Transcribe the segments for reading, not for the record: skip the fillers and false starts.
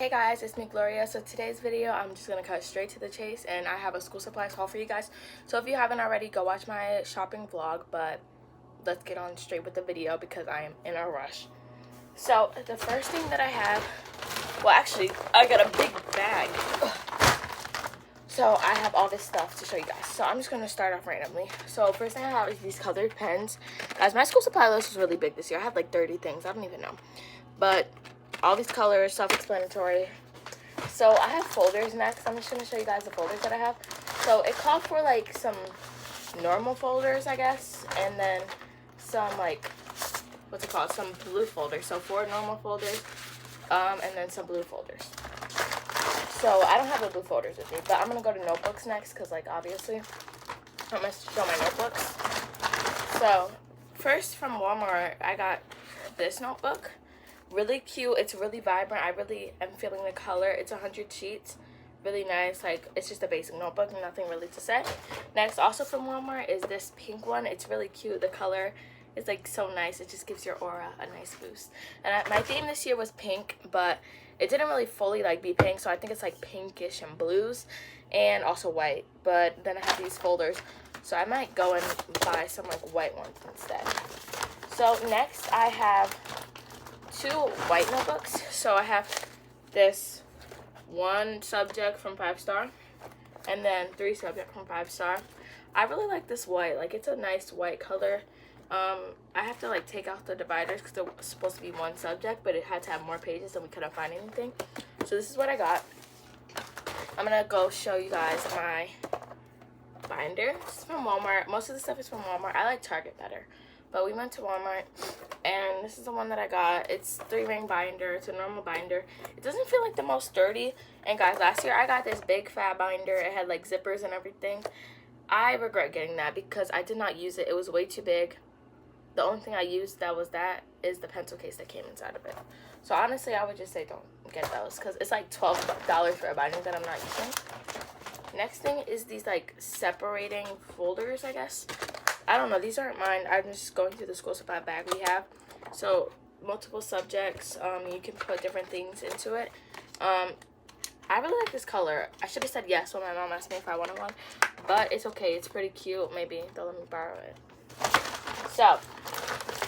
Hey guys, it's me Gloria. So today's video I'm just gonna cut straight to the chase, and I have a school supplies haul for you guys. So if you haven't already, go watch my shopping vlog, but let's get on straight with the video because I am in a rush. So the first thing that I have, well actually I got a big bag. So I have all this stuff to show you guys. So I'm just gonna start off randomly. So first thing I have is these colored pens. Guys, my school supply list was really big this year. I had like 30 things, I don't even know. But all these colors, self-explanatory. So I have folders next. I'm just going to show you guys the folders that I have. So it called for like some normal folders, I guess, and then some like, what's it called? Some blue folders. So 4 normal folders, and then some blue folders. So I don't have the blue folders with me, but I'm going to go to notebooks next because, like, obviously I'm going to show my notebooks. So first from Walmart, I got this notebook. Really cute. It's really vibrant. I really am feeling the color. It's 100 sheets. Really nice. Like, it's just a basic notebook. Nothing really to say. Next, also from Walmart, is this pink one. It's really cute. The color is like so nice. It just gives your aura a nice boost. And my theme this year was pink, but it didn't really fully like be pink, so I think it's like pinkish and blues and also white. But then I have these folders, so I might go and buy some like white ones instead. So next I have 2 white notebooks. So I have this 1 subject from 5 Star and then 3 subject from 5 Star. I really like this white. Like, it's a nice white color. I have to like take out the dividers because it was supposed to be 1 subject, but it had to have more pages and we couldn't find anything. So this is what I got. I'm gonna go show you guys my binder. This is from Walmart. Most of the stuff is from Walmart. I like Target better, but we went to Walmart, and this is the one that I got. It's 3-ring binder. It's a normal binder. It doesn't feel like the most sturdy. And guys, last year I got this big fat binder. It had like zippers and everything. I regret getting that because I did not use it. It was way too big. The only thing I used that is the pencil case that came inside of it. So honestly, I would just say don't get those because it's like $12 for a binder that I'm not using. Next thing is these like separating folders, I guess. I don't know, these aren't mine. I'm just going through the school supply bag we have. So multiple subjects, you can put different things into it. I really like this color. I should have said yes when my mom asked me if I wanted one, but it's okay. It's pretty cute. Maybe they'll let me borrow it. So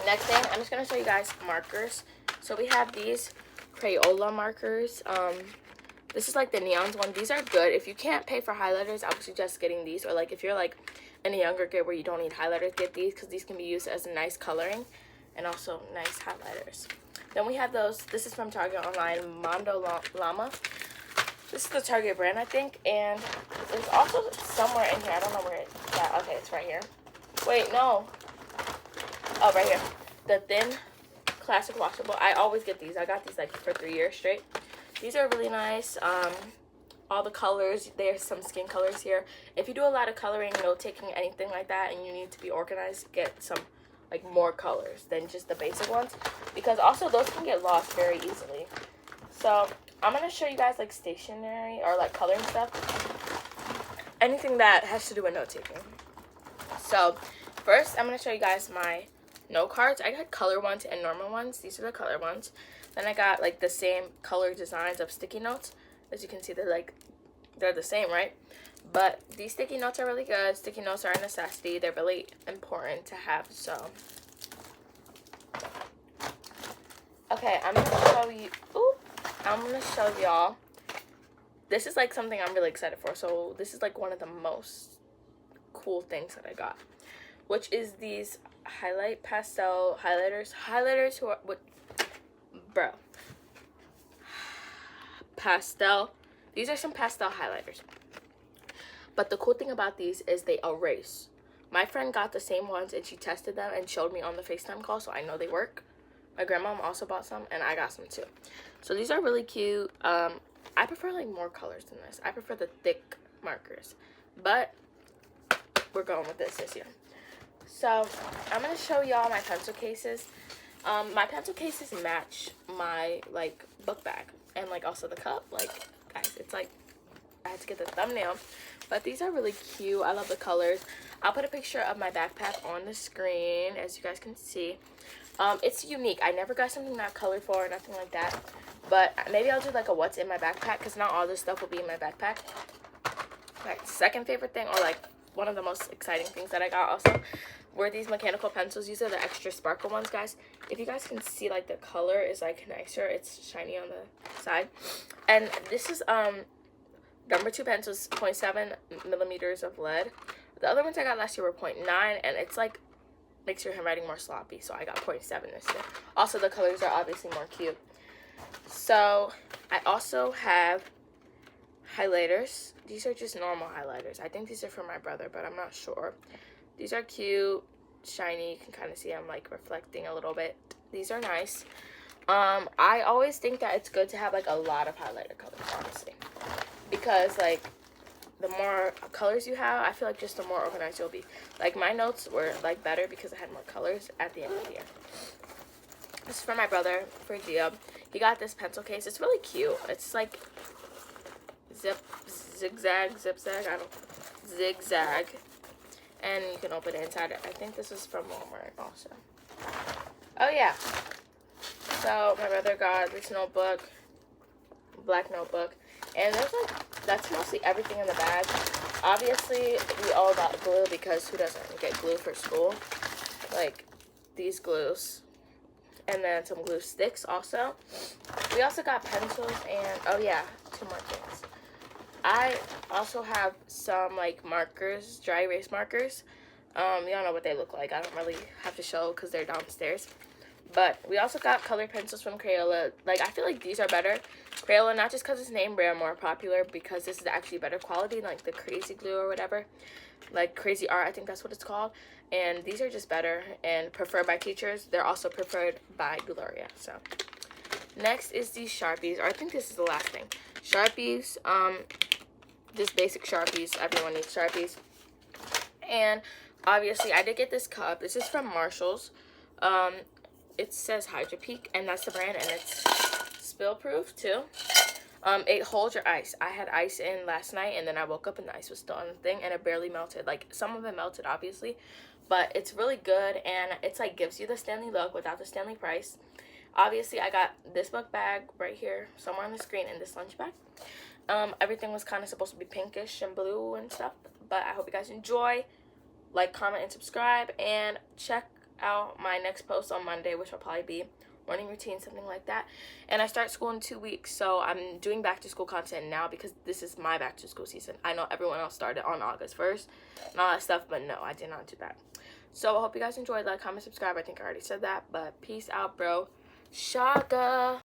next thing, I'm just gonna show you guys markers. So we have these Crayola markers. This is like the neons one. These are good. If you can't pay for highlighters, I would suggest getting these. Or like if you're like in a younger grade where you don't need highlighters, get these because these can be used as a nice coloring and also nice highlighters. Then we have those. This is from Target online, Mondo Llama. This is the Target brand, I think. And there's also somewhere in here. I don't know where it's at. Okay, it's right here. Wait, no. Oh, right here. The thin classic washable. I always get these. I got these like for 3 years straight. These are really nice. All the colors, there's some skin colors here. If you do a lot of coloring, note taking, anything like that, and you need to be organized, get some like more colors than just the basic ones, because also those can get lost very easily. So I'm gonna show you guys like stationery or like coloring stuff, anything that has to do with note taking. So first I'm gonna show you guys my note cards. I got color ones and normal ones. These are the color ones. Then I got like the same color designs of sticky notes. As you can see, they're the same, right? But these sticky notes are really good. Sticky notes are a necessity. They're really important to have. So okay, I'm gonna show you. I'm gonna show y'all. This is like something I'm really excited for. So this is like one of the most cool things that I got, which is these highlight pastel highlighters. Highlighters who are bro. Pastel. These are some pastel highlighters. But the cool thing about these is they erase. My friend got the same ones and she tested them and showed me on the FaceTime call, so I know they work. My grandmom also bought some and I got some too. So these are really cute. I prefer like more colors than this. I prefer the thick markers. But we're going with this year. So I'm gonna show y'all my pencil cases. My pencil cases match my like book bag and like also the cup. Like, guys, it's like I had to get the thumbnail, but these are really cute. I love the colors. I'll put a picture of my backpack on the screen as you guys can see. It's unique. I never got something that colorful or nothing like that, But maybe I'll do like a what's in my backpack, because not all this stuff will be in my backpack. My second favorite thing, or like one of the most exciting things that I got also, were these mechanical pencils. These are the extra sparkle ones, guys. If you guys can see, like, the color is like nicer. It's shiny on the side. And this is number 2 pencils, 0.7 millimeters of lead. The other ones I got last year were 0.9, and it's like makes your handwriting more sloppy, so I got 0.7 this year. Also, the colors are obviously more cute. So I also have highlighters. These are just normal highlighters. I think these are for my brother, but I'm not sure. These are cute, shiny. You can kind of see I'm like reflecting a little bit. These are nice. I always think that it's good to have like a lot of highlighter colors, honestly, because like the more colors you have, I feel like just the more organized you'll be. Like, my notes were like better because I had more colors at the end of the year. This is for my brother, for Gia. He got this pencil case. It's really cute. It's like zigzag, and you can open it inside it. I think this is from Walmart also. Oh yeah, so my brother got this notebook, black notebook, and there's like, that's mostly everything in the bag. Obviously we all got glue, because who doesn't get glue for school? Like these glues, and then some glue sticks also. We also got pencils, and oh yeah, 2 more things. I also have some like markers, dry erase markers. Y'all know what they look like. I don't really have to show because they're downstairs. But we also got colored pencils from Crayola. Like, I feel like these are better. Crayola, not just because it's name brand more popular, because this is actually better quality, like the Crazy Glue or whatever. Like Crazy Art, I think that's what it's called. And these are just better and preferred by teachers. They're also preferred by Gloria. So next is these Sharpies, or I think this is the last thing. Sharpies, just basic Sharpies. Everyone needs Sharpies. And obviously I did get this cup. This is from Marshall's. It says Hydro Peak, and that's the brand, and it's spill proof too. It holds your ice. I had ice in last night, and then I woke up and the ice was still on the thing, and it barely melted. Like, some of it melted obviously, but it's really good, and it's like gives you the Stanley look without the Stanley price. Obviously I got this book bag right here somewhere on the screen, and this lunch bag. Everything was kind of supposed to be pinkish and blue and stuff, but I hope you guys enjoy. Like, comment, and subscribe, and check out my next post on Monday, which will probably be morning routine, something like that. And I start school in 2 weeks, so I'm doing back to school content now because this is my back to school season. I know everyone else started on August 1st and all that stuff, but no, I did not do that. So I hope you guys enjoyed. Like, comment, subscribe. I think I already said that, but peace out, bro. Shaka.